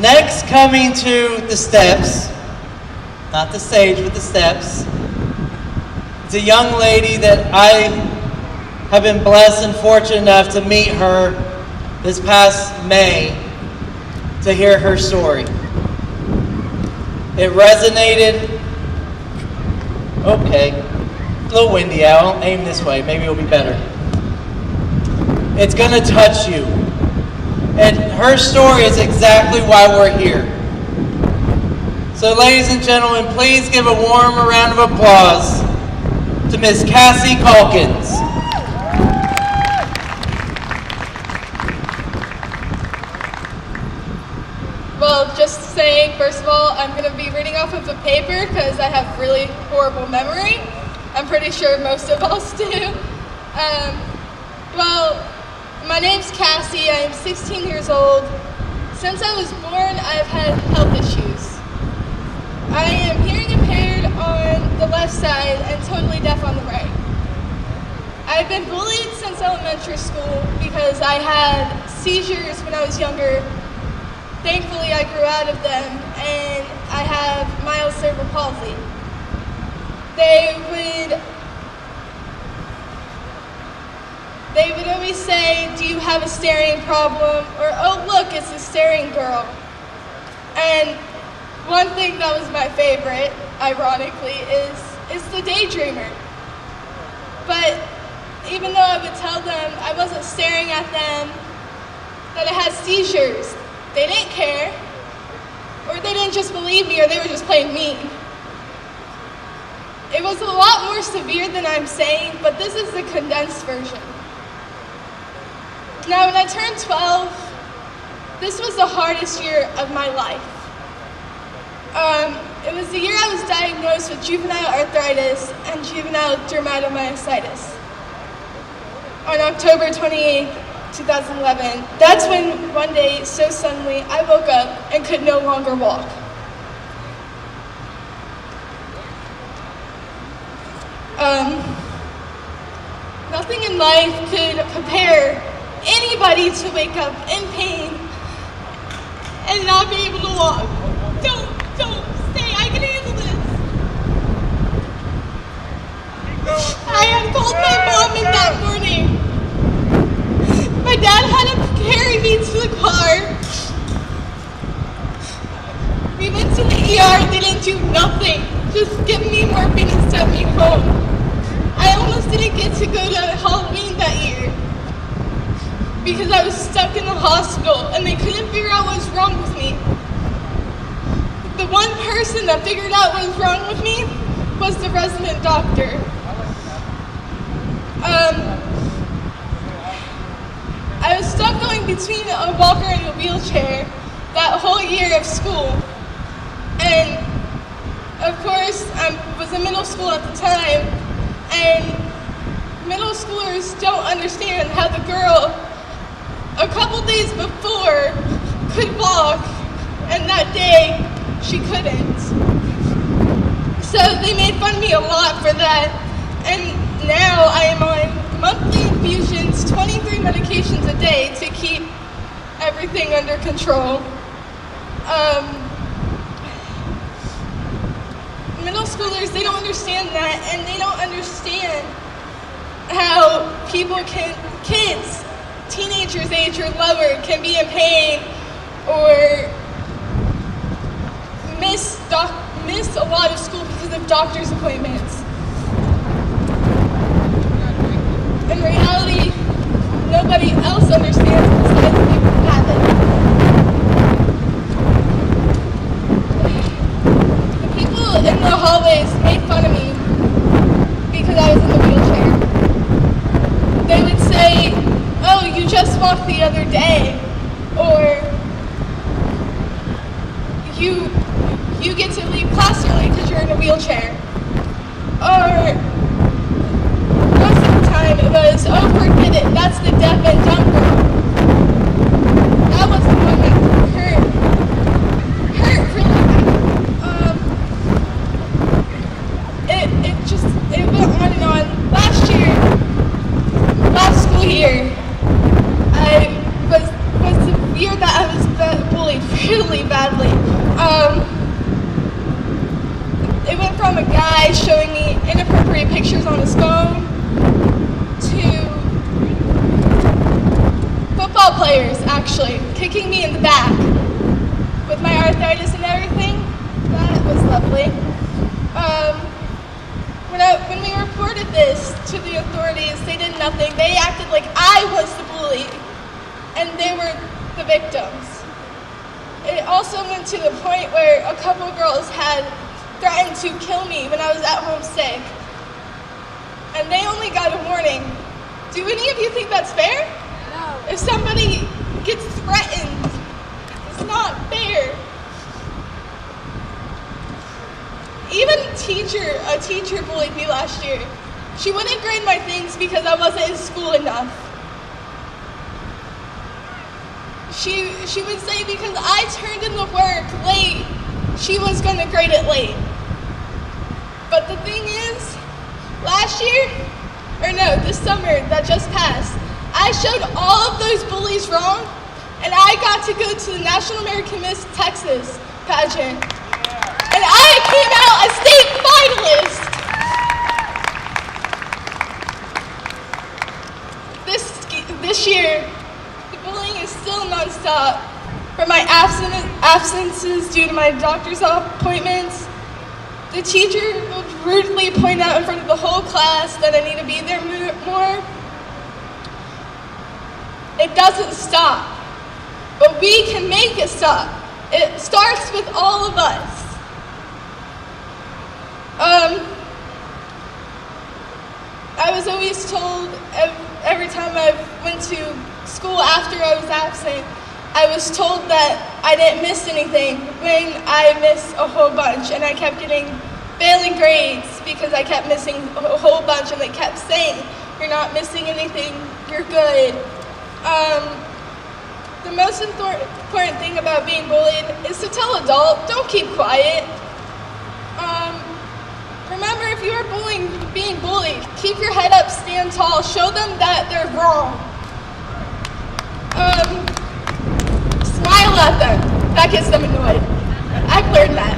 Next, coming to the steps, not the stage, but the steps, it's a young lady that I have been blessed and fortunate enough to meet her this past May to hear her story. It resonated. Okay, a little windy out. I'll aim this way, maybe it'll be better. It's gonna touch you. And her story is exactly why we're here. So ladies and gentlemen, please give a warm round of applause to Miss Cassie Calkins. Well, just saying, first of all, I'm going to be reading off of a paper because I have really horrible memory. I'm pretty sure most of us do. Well, my name's Cassie. I am 16 years old. Since I was born, I've had health issues. I am hearing impaired on the left side and totally deaf on the right. I've been bullied since elementary school because I had seizures when I was younger. Thankfully, I grew out of them, and I have mild cerebral palsy. They would always say, "Do you have a staring problem?" Or, "Oh, look, it's a staring girl." And one thing that was my favorite, ironically, is the daydreamer. But even though I would tell them I wasn't staring at them, that I had seizures, they didn't care, or they didn't just believe me, or they were just playing mean. It was a lot more severe than I'm saying, but this is the condensed version. Now, when I turned 12, this was the hardest year of my life. It was the year I was diagnosed with juvenile arthritis and juvenile dermatomyositis. On October 28th, 2011, that's when one day, so suddenly, I woke up and could no longer walk. Nothing in life could prepare anybody to wake up in pain and not be able to walk. Don't stay, I can handle this. I had called my mom in that morning. My dad had to carry me to the car. We went to the ER, they didn't do nothing. Just give me morphine and send me home. I almost didn't get to go to Halloween that year because I was stuck in the hospital and they couldn't figure out what was wrong with me. The one person that figured out what was wrong with me was the resident doctor. I was stuck going between a walker and a wheelchair that whole year of school. And of course, I was in middle school at the time, and middle schoolers don't understand how the girl a couple days before could walk, and that day she couldn't. So they made fun of me a lot for that, and now I am on monthly infusions, 23 medications a day to keep everything under control. Middle schoolers, they don't understand that, and they don't understand how kids, teenagers age or lower, can be in pain or miss a lot of school because of doctor's appointments. In reality, nobody else understands besides the people who have it. The people in the hallways made fun of me because I was in the wheelchair. They would say, "Oh, you just walked the other day," or you get to leave class early because you're in a wheelchair. Or most of the time it was, "Oh, forget it, that's the deaf and dumb girl." That was the one that hurt really bad. It went on and on. Last school year, was the year that I was bullied really bad. guy showing me inappropriate pictures on his phone, to football players actually kicking me in the back with my arthritis and everything. That was lovely. When we reported this to the authorities, they did nothing. They acted like I was the bully and they were the victims. It also went to the point where a couple girls had threatened to kill me when I was at home sick. And they only got a warning. Do any of you think that's fair? No. If somebody gets threatened, it's not fair. Even a teacher bullied me last year. She wouldn't grade my things because I wasn't in school enough. She would say because I turned in the work late, she was gonna grade it late. But the thing is, this summer that just passed, I showed all of those bullies wrong, and I got to go to the National American Miss Texas pageant. And I came out a state finalist. This year, the bullying is still nonstop. From my absences due to my doctor's appointments, the teacher will rudely point out in front of the whole class that I need to be there more. It doesn't stop, but we can make it stop. It starts with all of us. I was always told every time I went to school after I was absent, I was told that I didn't miss anything when I missed a whole bunch, and I kept getting failing grades because I kept missing a whole bunch, and they kept saying, "You're not missing anything, you're good." The most important thing about being bullied is to tell adults, don't keep quiet. Remember, if you are being bullied, keep your head up, stand tall, show them that they're wrong. Smile at them. That gets them annoyed. I've learned that.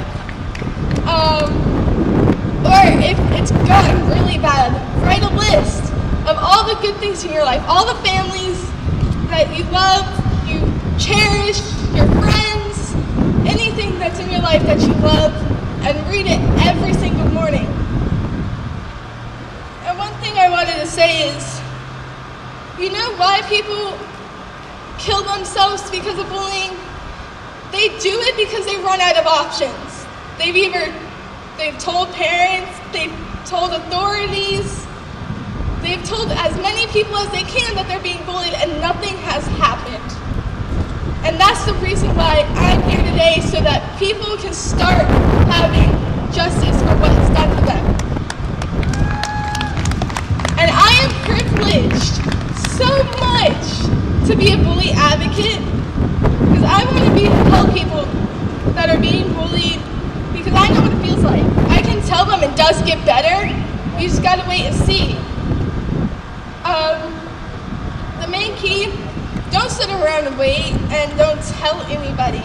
Or if it's gotten really bad, write a list of all the good things in your life, all the families that you love, you cherish, your friends, anything that's in your life that you love, and read it every single morning. And one thing I wanted to say is, you know why people kill themselves because of bullying? They do it because they run out of options. They've told parents, they've told authorities, they've told as many people as they can that they're being bullied, and nothing has happened. And that's the reason why I'm here today, so that people can start having justice for what's done to them. And I am privileged so much to be a bully advocate, because I want to help people that are being bullied, because I know what it feels like. I can tell them it does get better. You just gotta wait and see. The main key, don't sit around and wait, and don't tell anybody.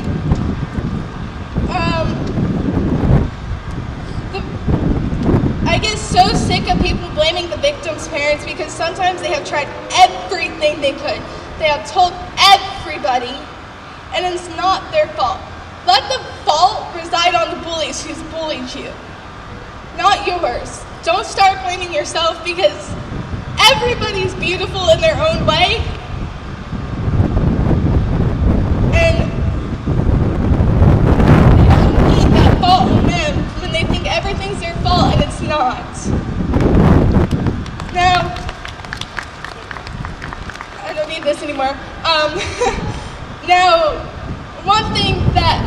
I get so sick of people blaming the victim's parents, because sometimes they have tried everything they could. They have told everybody, and it's not their fault. Let the fault reside on the bullies who's bullied you, not yours. Don't start blaming yourself, because everybody's beautiful in their own way. And they don't need that fault on them when they think everything's their fault, and it's not. Now, I don't need this anymore. Now, one thing that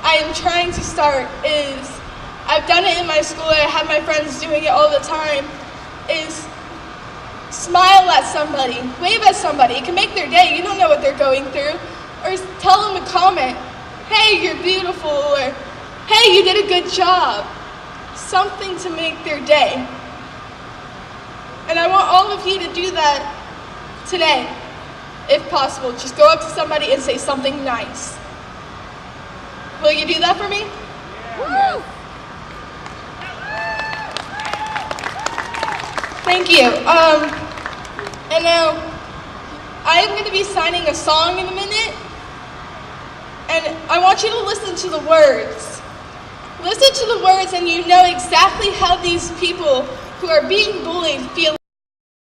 I am trying to start is, I've done it in my school, I have my friends doing it all the time, is smile at somebody, wave at somebody. It can make their day. You don't know what they're going through. Or tell them a comment. Hey, you're beautiful. Or hey, you did a good job. Something to make their day. And I want all of you to do that today, if possible. Just go up to somebody and say something nice. Will you do that for me? Yeah. Woo! Thank you. And now, I'm going to be signing a song in a minute, and I want you to listen to the words. Listen to the words and you know exactly how these people who are being bullied feel